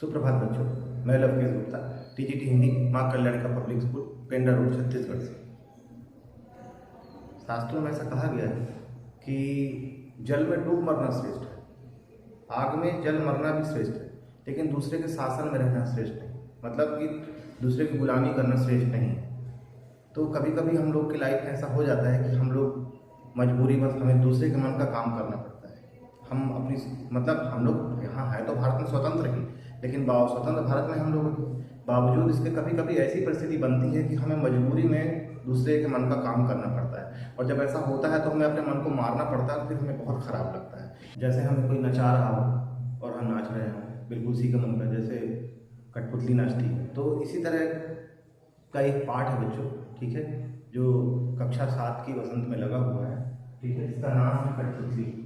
सुप्रभात बच्चों, मैं लवकेश गुप्ता टीजीटी हिंदी माँ कल्याण का public school Pendra road Chhattisgarh से। शास्त्रों में ऐसा कहा गया है कि जल में डूब मरना श्रेष्ठ है, आग में जल मरना भी श्रेष्ठ है, लेकिन दूसरे के शासन में रहना श्रेष्ठ नहीं। मतलब कि दूसरे की गुलामी करना श्रेष्ठ नहीं है। तो कभी कभी हम लोग की लाइफ में ऐसा हो जाता है कि हम लोग मजबूरी बस हमें दूसरे के मन का काम करना पड़ता है। हम अपनी हम लोग यहाँ है तो भारत में स्वतंत्र ही, लेकिन स्वतंत्र भारत में हम लोग बावजूद इसके कभी कभी ऐसी परिस्थिति बनती है कि हमें मजबूरी में दूसरे के मन का काम करना पड़ता है। और जब ऐसा होता है तो हमें अपने मन को मारना पड़ता है, फिर हमें बहुत ख़राब लगता है। जैसे हमें कोई नचा रहा हो और हम नाच रहे हैं बिल्कुल उसी के मन पर, जैसे कठपुतली नाचती है। तो इसी तरह का एक पाठ है बच्चों, ठीक है, जो कक्षा 7 की वसंत में लगा हुआ है, ठीक है। इसका नाम है कठपुतली।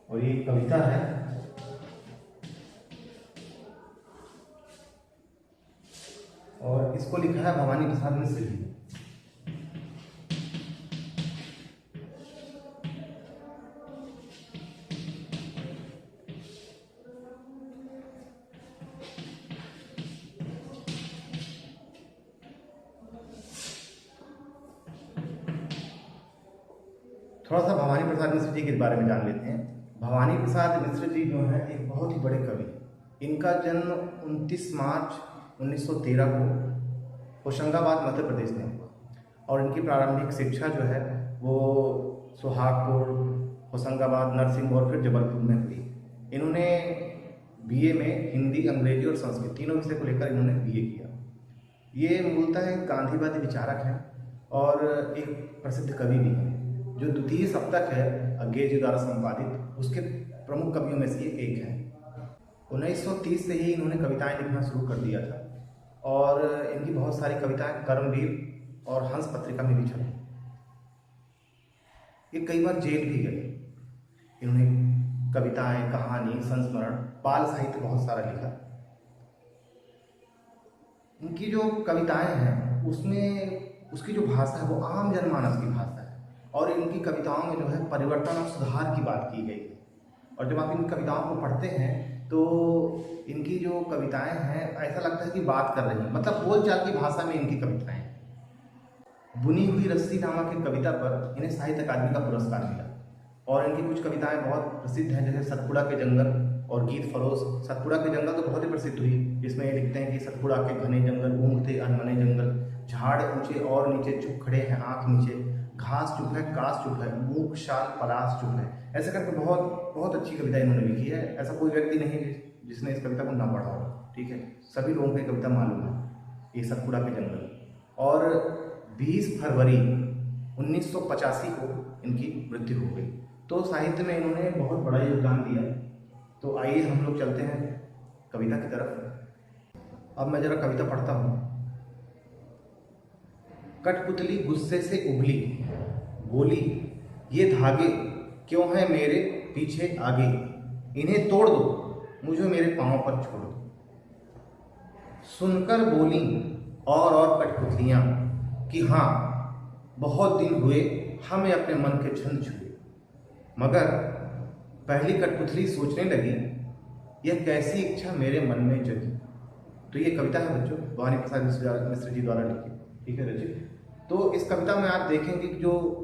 और ये कविता है और इसको लिखा है भवानी प्रसाद मिश्र जी। थोड़ा सा भवानी प्रसाद मिश्र जी के बारे में जान लेते हैं। भवानी प्रसाद मिश्र जी जो हैं एक बहुत ही बड़े कवि। इनका जन्म 29 मार्च 1913 को होशंगाबाद मध्य प्रदेश में हुआ और इनकी प्रारंभिक शिक्षा जो है वो सुहागपुर, होशंगाबाद, नरसिंह और फिर जबलपुर में हुई। इन्होंने बीए में हिंदी, अंग्रेजी और संस्कृत तीनों विषय को लेकर इन्होंने बीए किया। ये मूलतः एक गांधीवादी विचारक हैं और एक प्रसिद्ध कवि भी हैं। जो द्वितीय सप्तक है अज्ञेय जी द्वारा संपादित, उसके प्रमुख कवियों में से एक है। 1930 से ही इन्होंने कविताएं लिखना शुरू कर दिया था और इनकी बहुत सारी कविताएं कर्मवीर और हंस पत्रिका में भी छपी। ये कई बार जेल भी गए। इन्होंने कविताएं, कहानी, संस्मरण, बाल साहित्य बहुत सारा लिखा। इनकी जो कविताएं हैं उसमें उसकी जो भाषा है वो आम जनमानस की भाषा है और इनकी कविताओं में जो है परिवर्तन और सुधार की बात की गई है। और जब आप इन कविताओं को पढ़ते हैं तो इनकी जो कविताएं हैं ऐसा लगता है कि बात कर रही हैं, मतलब बोलचाल की भाषा में इनकी कविताएं। बुनी हुई रस्सी नामक एक कविता पर इन्हें साहित्य अकादमी का पुरस्कार मिला और इनकी कुछ कविताएं बहुत प्रसिद्ध हैं, जैसे सतपुड़ा के जंगल और गीत फरोश। सतपुड़ा के जंगल तो बहुत ही प्रसिद्ध हुई, जिसमें ये लिखते हैं कि सतपुड़ा के घने जंगल, ऊँट थे अनमने जंगल, झाड़ ऊंचे और नीचे चुप खड़े हैं आँख नीचे, घास चुप है, कास चुप है, मूक शाल पलास चुप है। ऐसे करके बहुत बहुत अच्छी कविता इन्होंने लिखी है। ऐसा कोई व्यक्ति नहीं जिसने इस कविता को ना पढ़ा हो, ठीक है। सभी लोगों को ये कविता मालूम है, ये सतपुड़ा के जंगल। और 20 फरवरी 1985 को इनकी मृत्यु हो गई। तो साहित्य में इन्होंने बहुत बड़ा योगदान दिया। तो आइए हम लोग चलते हैं कविता की तरफ। अब मैं जरा कविता पढ़ता हूँ। कठपुतली गुस्से से उबली, बोली ये धागे क्यों हैं मेरे पीछे आगे, इन्हें तोड़ दो मुझे मेरे पांव पर छोड़ दो। सुनकर बोली और कठपुतलियां कि हाँ बहुत दिन हुए हमें अपने मन के छंद छुए। मगर पहली कठपुतली सोचने लगी यह कैसी इच्छा मेरे मन में जगी। तो ये कविता है बच्चों भवानी प्रसाद मिश्र जी द्वारा लिखी, ठीक है रचित। तो इस कविता में आप देखेंगे कि जो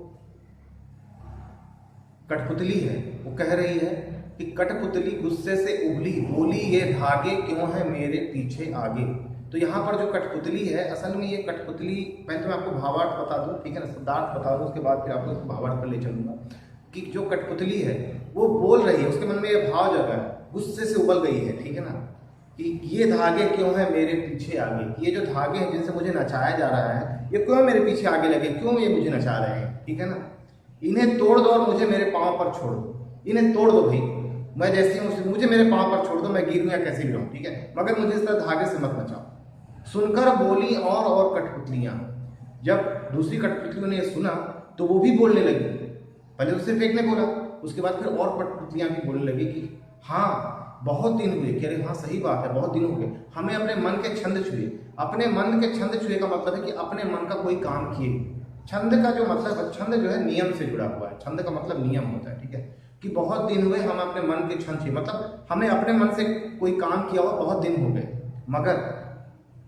कठपुतली है वो कह रही है कि कठपुतली गुस्से से उबली, बोली ये धागे क्यों है मेरे पीछे आगे। तो यहाँ पर जो कठपुतली है असल में ये कठपुतली, मैं तो आपको भावार्थ बता दूं, ठीक है ना, शब्दार्थ बता दूं, उसके बाद फिर आपको भावार्थ पर ले चलूंगा। कि जो कठपुतली है वो बोल रही है, उसके मन में ये भाव जगा है, गुस्से से उबल गई है, ठीक है ना, कि ये धागे क्यों है मेरे पीछे आगे। ये जो धागे हैं जिनसे मुझे नचाया जा रहा है ये क्यों मेरे पीछे आगे लगे, क्यों ये मुझे नचा रहे हैं, ठीक है ना। इन्हें तोड़ दो और मुझे मेरे पाँव पर छोड़ दो। इन्हें तोड़ दो भाई, मैं जैसे हूँ मुझे मेरे पाँव पर छोड़ दो, मैं गिरूँ या कैसे भी रहूँ, ठीक है, मगर मुझे इस तरह धागे से मत नचाओ। सुनकर बोली और कठपुतलियाँ। जब दूसरी कठपुतलियों ने ये सुना तो वो भी बोलने लगी। पहले तो सिर्फ एक ने बोला, उसके बाद फिर और कठपुतलियाँ भी बोलने लगी कि हाँ बहुत दिन हुए। कह रहे हाँ सही बात है, बहुत दिन हो गए, हमें अपने मन के छंद छुए, अपने मन के छंद छुए का मतलब है कि अपने मन का कोई काम किए। छंद का जो मतलब है, छंद जो है नियम से जुड़ा हुआ है। छंद का मतलब नियम होता है, ठीक है, कि बहुत दिन हुए हम अपने मन के छंद छुए, मतलब हमें अपने मन से कोई काम किया हुआ बहुत दिन हो गए, मगर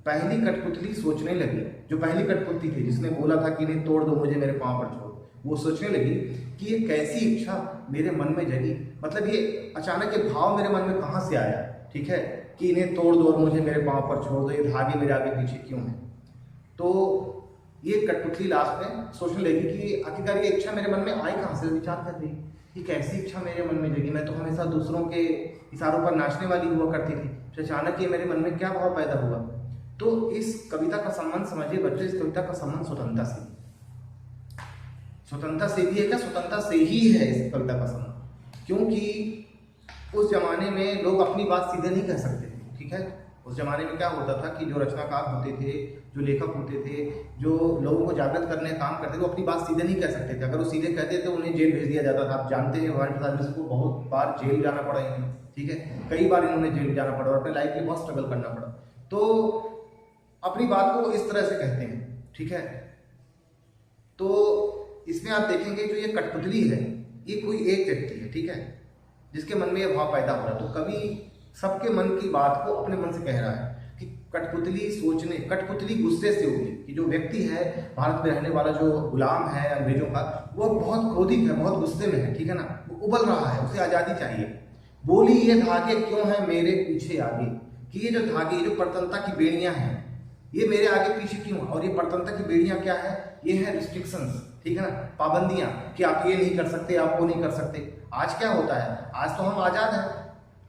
पहली कठपुतली सोचने लगी, जो पहली कठपुतली थी जिसने बोला था कि नहीं तोड़ दो मुझे मेरे पाँव पर छोड़, वो सोचने लगी कि ये कैसी इच्छा मेरे मन में जगी, मतलब ये अचानक ये भाव मेरे मन में कहाँ से आया, ठीक है, कि इन्हें तोड़ दो और मुझे मेरे पाँव पर छोड़ दो, ये धागे मेरे आगे पीछे क्यों है। तो ये कठपुतली लास्ट में सोचने लगी कि आखिरकार ये इच्छा मेरे मन में आई कहाँ से, विचार कर रही कि कैसी इच्छा मेरे मन में जगी, मैं तो हमेशा दूसरों के इशारों पर नाचने वाली हुआ करती थी, फिर अचानक ये मेरे मन में क्या भाव पैदा हुआ। तो इस कविता का संबंध समझिए बच्चों, इस कविता का संबंध स्वतंत्रता से, स्वतंत्रता से भी है क्या, स्वतंत्रता से ही है इस कविता का संबंध, क्योंकि उस जमाने में लोग अपनी बात सीधे नहीं कह सकते थे, ठीक है। उस जमाने में क्या होता था कि जो रचनाकार होते थे, जो लेखक होते थे, जो लोगों को जागृत करने का काम करते थे, वो अपनी बात सीधे नहीं कह सकते थे। अगर वो सीधे कहते थे तो उन्हें जेल भेज दिया जाता था। आप जानते हैं भगवान प्रसाद मिश्र को बहुत बार जेल जाना पड़ा इन्हें, ठीक है, कई बार इन्होंने जेल जाना पड़ा और अपने लाइफ में बहुत स्ट्रगल करना पड़ा। तो अपनी बात को इस तरह से कहते हैं, ठीक है। तो इसमें आप देखेंगे जो ये कठपुतली है, ये कोई एक व्यक्ति है, ठीक है, जिसके मन में यह भाव पैदा हो रहा है। तो कवि सबके मन की बात को अपने मन से कह रहा है कि कठपुतली सोचने, कठपुतली गुस्से से उठी कि जो व्यक्ति है भारत में रहने वाला, जो गुलाम है अंग्रेजों का, वो बहुत क्रोधित है, बहुत गुस्से में है, ठीक है ना, वो उबल रहा है, उसे आज़ादी चाहिए। बोली ये धागे क्यों है मेरे पीछे आगे, कि ये जो धागे, ये जो परतंत्रता की बेड़ियां हैं, ये मेरे आगे पीछे क्यों है। और ये परतंत्रता की बेड़ियां क्या है, ये है रिस्ट्रिक्शंस, ठीक है ना, पाबंदियां, कि आप ये नहीं कर सकते, आप वो नहीं कर सकते। आज क्या होता है, आज तो हम आज़ाद हैं,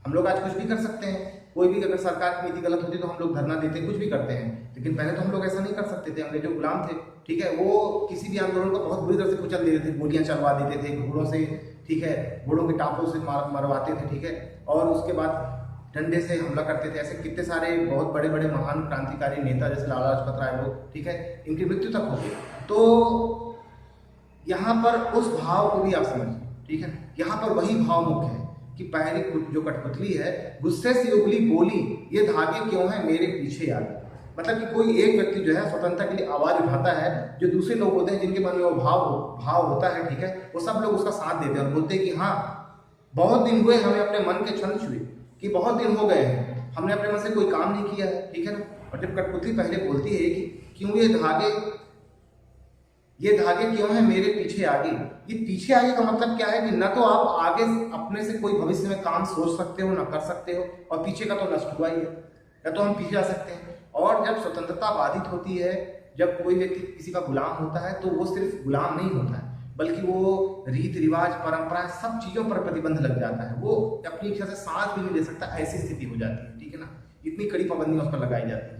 हम लोग आज कुछ भी कर सकते हैं। कोई भी अगर सरकार की नीति गलत होती तो हम लोग धरना देते, कुछ भी करते हैं, लेकिन पहले तो हम लोग ऐसा नहीं कर सकते थे। अंग्रेज जो गुलाम थे, ठीक है, वो किसी भी आंदोलन को बहुत बुरी तरह से कुचल देते थे, गोलियां चलवा देते थे घोड़ों से, ठीक है, घोड़ों के टापों से मरवाते थे, ठीक है, और उसके बाद डंडे से हमला करते थे। ऐसे कितने सारे बहुत बड़े बड़े महान क्रांतिकारी नेता जैसे लाला लाजपत राय लोग, ठीक है, इनकी मृत्यु तक हो गई। तो यहाँ पर उस भाव को भी आप समझिए, ठीक है, यहाँ पर वही भाव मुख्य है कि पहली जो कठपुतली है गुस्से से उबली बोली ये धागे क्यों है मेरे पीछे आगे, मतलब कि कोई एक व्यक्ति जो है स्वतंत्रता के लिए आवाज उठाता है, जो दूसरे लोग होते हैं जिनके मन में वो भाव होता है, ठीक है, वो सब लोग उसका साथ देते हैं और बोलते हैं कि हाँ बहुत दिन हुए हमें अपने मन के छंद छुए, कि बहुत दिन हो गए हैं हमने अपने मन से कोई काम नहीं किया है, ठीक है ना। और जब कठपुतली पहले बोलती है कि क्यों ये धागे क्यों है मेरे पीछे आगे, ये पीछे आगे का मतलब क्या है कि न तो आप आगे अपने से कोई भविष्य में काम सोच सकते हो, ना कर सकते हो, और पीछे का तो नष्ट हुआ ही है, या तो हम पीछे आ सकते हैं। और जब स्वतंत्रता बाधित होती है, जब कोई व्यक्ति किसी का गुलाम होता है, तो वो सिर्फ गुलाम नहीं होता है, बल्कि वो रीत रिवाज परंपरा सब चीज़ों पर प्रतिबंध लग जाता है, वो अपनी इच्छा से सांस भी नहीं ले सकता, ऐसी स्थिति हो जाती है, ठीक है ना, इतनी कड़ी पाबंदियां उस पर लगाई जाती है।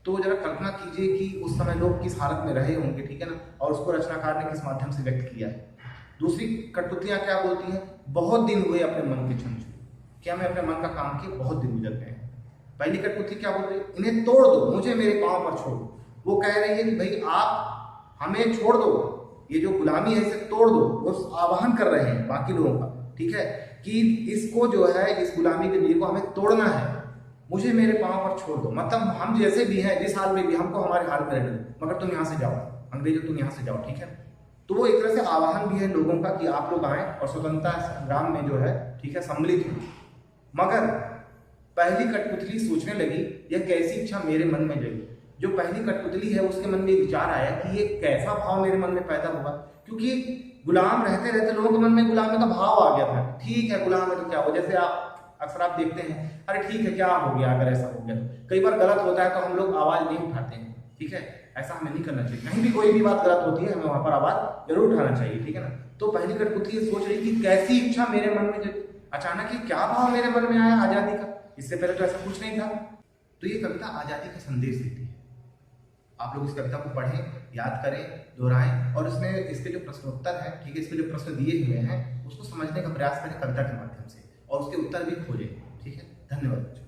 तो जरा कल्पना कीजिए कि उस समय लोग किस हालत में रहे होंगे, ठीक है ना, और उसको रचनाकार ने किस माध्यम से व्यक्त किया है। दूसरी कठपुतलियां क्या बोलती हैं, बहुत दिन हुए अपने मन के छंद छुए, क्या मैं अपने मन का काम किए बहुत दिन गुजर गए। पहली कठपुतली क्या बोल रही है, इन्हें तोड़ दो मुझे मेरे पाँव पर छोड़ दो। वो कह रही है कि भाई आप हमें छोड़ दो, ये जो गुलामी है इसे तोड़ दो। वो आह्वान कर रहे हैं बाकी लोगों का, ठीक है, कि इसको जो है इस गुलामी के लिए को हमें तोड़ना है, मुझे मेरे पाँव पर छोड़ दो, मतलब हम जैसे भी हैं, जिस हाल में भी, हमको हमारे हाल में रहने दो, मगर तुम यहाँ से जाओ, अंग्रेजों तुम यहाँ से जाओ, ठीक है। तो वो एक तरह से आह्वान भी है लोगों का कि आप लोग आए और स्वतंत्रता संग्राम में जो है, ठीक है, सम्मिलित हो। मगर पहली कठपुतली सोचने लगी यह कैसी इच्छा मेरे मन में जगी। जो पहली कठपुतली है उसके मन में विचार आया कि ये कैसा भाव मेरे मन में पैदा हुआ, क्योंकि गुलाम रहते रहते लोगों के मन में गुलामी का भाव आ गया था। ठीक है गुलाम है तो क्या हो, जैसे आप अक्सर आप देखते हैं, अरे ठीक है क्या हो गया, अगर ऐसा हो गया तो कई बार गलत होता है तो हम लोग आवाज नहीं उठाते हैं, ठीक है, ऐसा हमें नहीं करना चाहिए। कहीं भी कोई भी बात गलत होती है हमें वहां पर आवाज जरूर उठाना चाहिए, ठीक है ना। तो पहली कठपुतली सोच रही कि कैसी इच्छा मेरे मन में जगी, अचानक ही क्या भाव मेरे मन में आया आजादी का, इससे पहले तो ऐसा कुछ नहीं था। तो ये कविता आजादी का संदेश देती है। आप लोग इस कविता को पढ़ें, याद करें, दोहराएं और इसमें इसके जो प्रश्नोत्तर है, ठीक है, इसके जो प्रश्न दिए हुए हैं उसको समझने का प्रयास करें कविता के माध्यम से और उसके उत्तर भी खोजें, ठीक है। धन्यवाद।